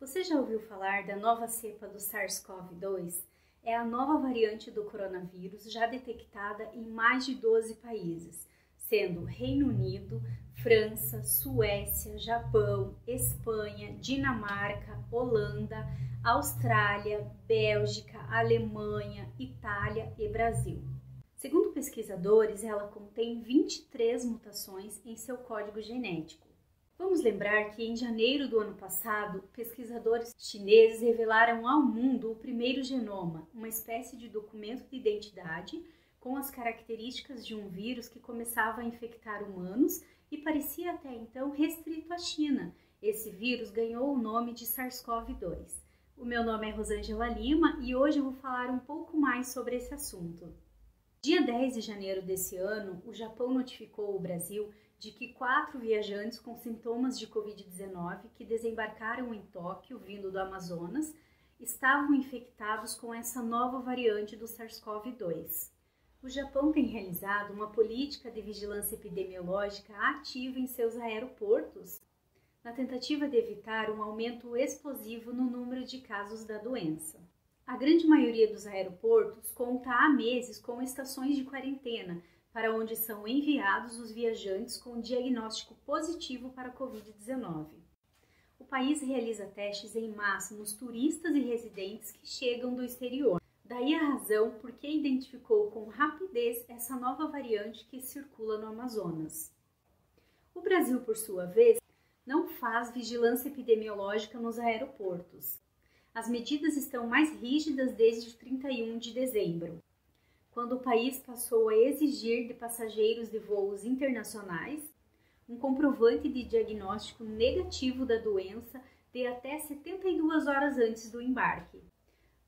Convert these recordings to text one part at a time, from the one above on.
Você já ouviu falar da nova cepa do SARS-CoV-2? É a nova variante do coronavírus já detectada em mais de 12 países, sendo Reino Unido, França, Suécia, Japão, Espanha, Dinamarca, Holanda, Austrália, Bélgica, Alemanha, Itália e Brasil. Segundo pesquisadores, ela contém 23 mutações em seu código genético. Vamos lembrar que em janeiro do ano passado, pesquisadores chineses revelaram ao mundo o primeiro genoma, uma espécie de documento de identidade com as características de um vírus que começava a infectar humanos e parecia até então restrito à China. Esse vírus ganhou o nome de SARS-CoV-2. O meu nome é Rosângela Lima e hoje eu vou falar um pouco mais sobre esse assunto. Dia 10 de janeiro desse ano, o Japão notificou o Brasil de que 4 viajantes com sintomas de Covid-19 que desembarcaram em Tóquio, vindo do Amazonas, estavam infectados com essa nova variante do SARS-CoV-2. O Japão tem realizado uma política de vigilância epidemiológica ativa em seus aeroportos, na tentativa de evitar um aumento explosivo no número de casos da doença. A grande maioria dos aeroportos conta há meses com estações de quarentena, para onde são enviados os viajantes com diagnóstico positivo para a Covid-19. O país realiza testes em massa nos turistas e residentes que chegam do exterior. Daí a razão por que identificou com rapidez essa nova variante que circula no Amazonas. O Brasil, por sua vez, não faz vigilância epidemiológica nos aeroportos. As medidas estão mais rígidas desde 31 de dezembro. Quando o país passou a exigir de passageiros de voos internacionais um comprovante de diagnóstico negativo da doença de até 72 horas antes do embarque.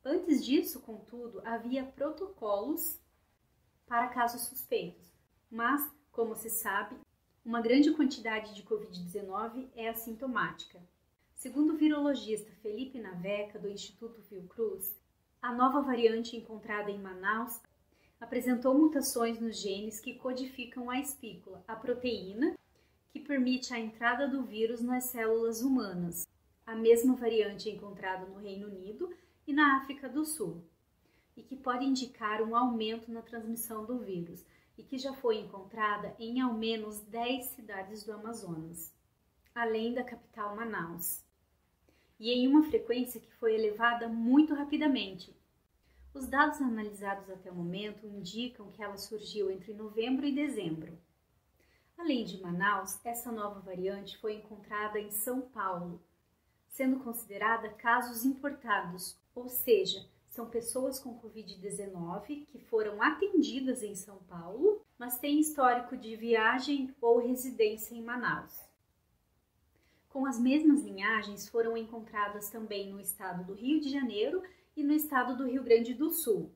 Antes disso, contudo, havia protocolos para casos suspeitos, mas, como se sabe, uma grande quantidade de Covid-19 é assintomática. Segundo o virologista Felipe Naveca, do Instituto Fiocruz, a nova variante encontrada em Manaus apresentou mutações nos genes que codificam a espícula, a proteína que permite a entrada do vírus nas células humanas, a mesma variante encontrada no Reino Unido e na África do Sul, e que pode indicar um aumento na transmissão do vírus, e que já foi encontrada em ao menos 10 cidades do Amazonas, além da capital Manaus, e em uma frequência que foi elevada muito rapidamente. Os dados analisados até o momento indicam que ela surgiu entre novembro e dezembro. Além de Manaus, essa nova variante foi encontrada em São Paulo, sendo considerada casos importados, ou seja, são pessoas com Covid-19 que foram atendidas em São Paulo, mas têm histórico de viagem ou residência em Manaus. Com as mesmas linhagens foram encontradas também no estado do Rio de Janeiro e no estado do Rio Grande do Sul.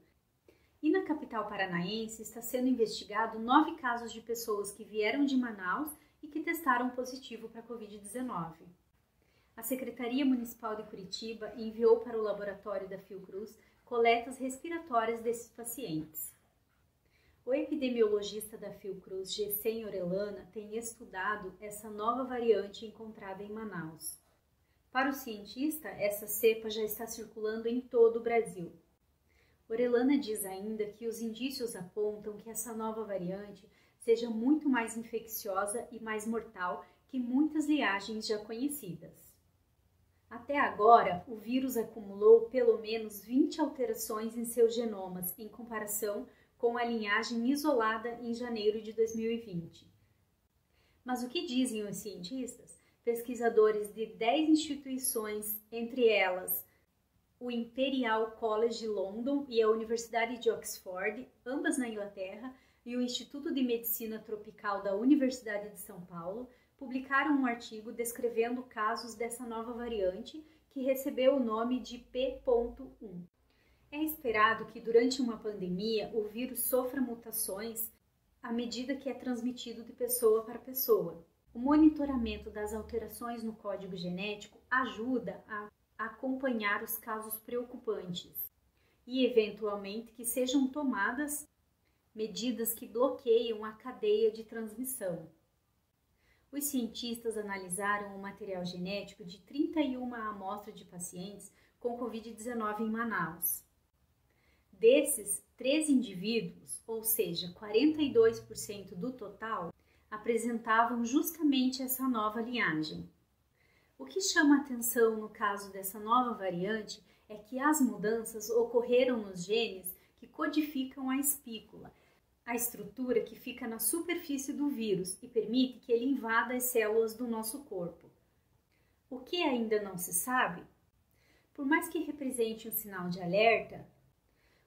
E na capital paranaense está sendo investigado 9 casos de pessoas que vieram de Manaus e que testaram positivo para a Covid-19. A Secretaria Municipal de Curitiba enviou para o laboratório da Fiocruz coletas respiratórias desses pacientes. O epidemiologista da Fiocruz, Gessen Orellana, tem estudado essa nova variante encontrada em Manaus. Para o cientista, essa cepa já está circulando em todo o Brasil. Orellana diz ainda que os indícios apontam que essa nova variante seja muito mais infecciosa e mais mortal que muitas linhagens já conhecidas. Até agora, o vírus acumulou pelo menos 20 alterações em seus genomas em comparação com a linhagem isolada em janeiro de 2020. Mas o que dizem os cientistas? Pesquisadores de 10 instituições, entre elas o Imperial College de London e a Universidade de Oxford, ambas na Inglaterra, e o Instituto de Medicina Tropical da Universidade de São Paulo, publicaram um artigo descrevendo casos dessa nova variante que recebeu o nome de P.1. É esperado que durante uma pandemia o vírus sofra mutações à medida que é transmitido de pessoa para pessoa. O monitoramento das alterações no código genético ajuda a acompanhar os casos preocupantes e, eventualmente, que sejam tomadas medidas que bloqueiam a cadeia de transmissão. Os cientistas analisaram o material genético de 31 amostras de pacientes com Covid-19 em Manaus. Desses, 13 indivíduos, ou seja, 42% do total, apresentavam justamente essa nova linhagem. O que chama a atenção no caso dessa nova variante é que as mudanças ocorreram nos genes que codificam a espícula, a estrutura que fica na superfície do vírus e permite que ele invada as células do nosso corpo. O que ainda não se sabe? Por mais que represente um sinal de alerta,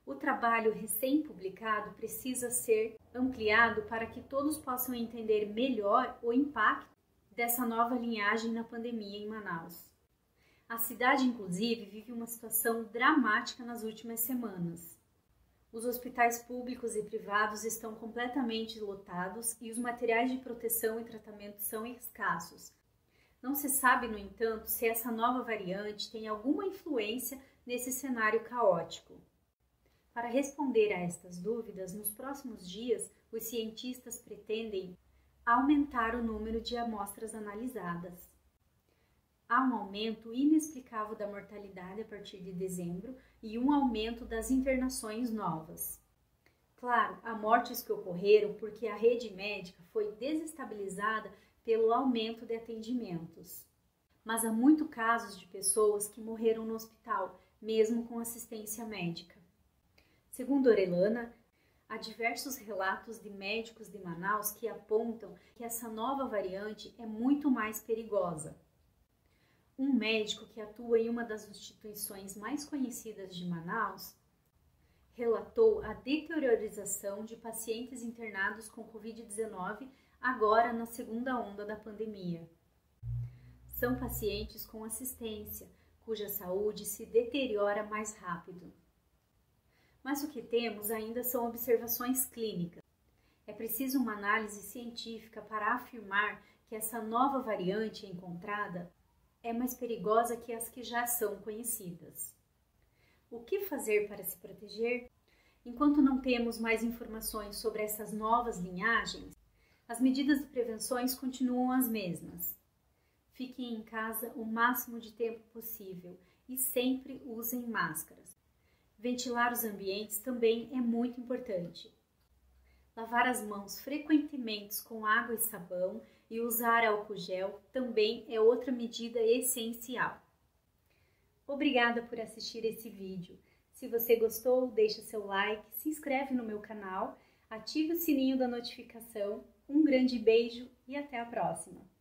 o trabalho recém-publicado precisa ser ampliado para que todos possam entender melhor o impacto dessa nova linhagem na pandemia em Manaus. A cidade, inclusive, vive uma situação dramática nas últimas semanas. Os hospitais públicos e privados estão completamente lotados e os materiais de proteção e tratamento são escassos. Não se sabe, no entanto, se essa nova variante tem alguma influência nesse cenário caótico. Para responder a estas dúvidas, nos próximos dias, os cientistas pretendem aumentar o número de amostras analisadas. Há um aumento inexplicável da mortalidade a partir de dezembro e um aumento das internações novas. Claro, há mortes que ocorreram porque a rede médica foi desestabilizada pelo aumento de atendimentos. Mas há muitos casos de pessoas que morreram no hospital, mesmo com assistência médica. Segundo Orellana, há diversos relatos de médicos de Manaus que apontam que essa nova variante é muito mais perigosa. Um médico que atua em uma das instituições mais conhecidas de Manaus relatou a deteriorização de pacientes internados com Covid-19 agora na segunda onda da pandemia. São pacientes com assistência, cuja saúde se deteriora mais rápido. Mas o que temos ainda são observações clínicas. É preciso uma análise científica para afirmar que essa nova variante encontrada é mais perigosa que as que já são conhecidas. O que fazer para se proteger? Enquanto não temos mais informações sobre essas novas linhagens, as medidas de prevenção continuam as mesmas. Fiquem em casa o máximo de tempo possível e sempre usem máscaras. Ventilar os ambientes também é muito importante. Lavar as mãos frequentemente com água e sabão e usar álcool gel também é outra medida essencial. Obrigada por assistir esse vídeo. Se você gostou, deixa seu like, se inscreve no meu canal, ative o sininho da notificação. Um grande beijo e até a próxima!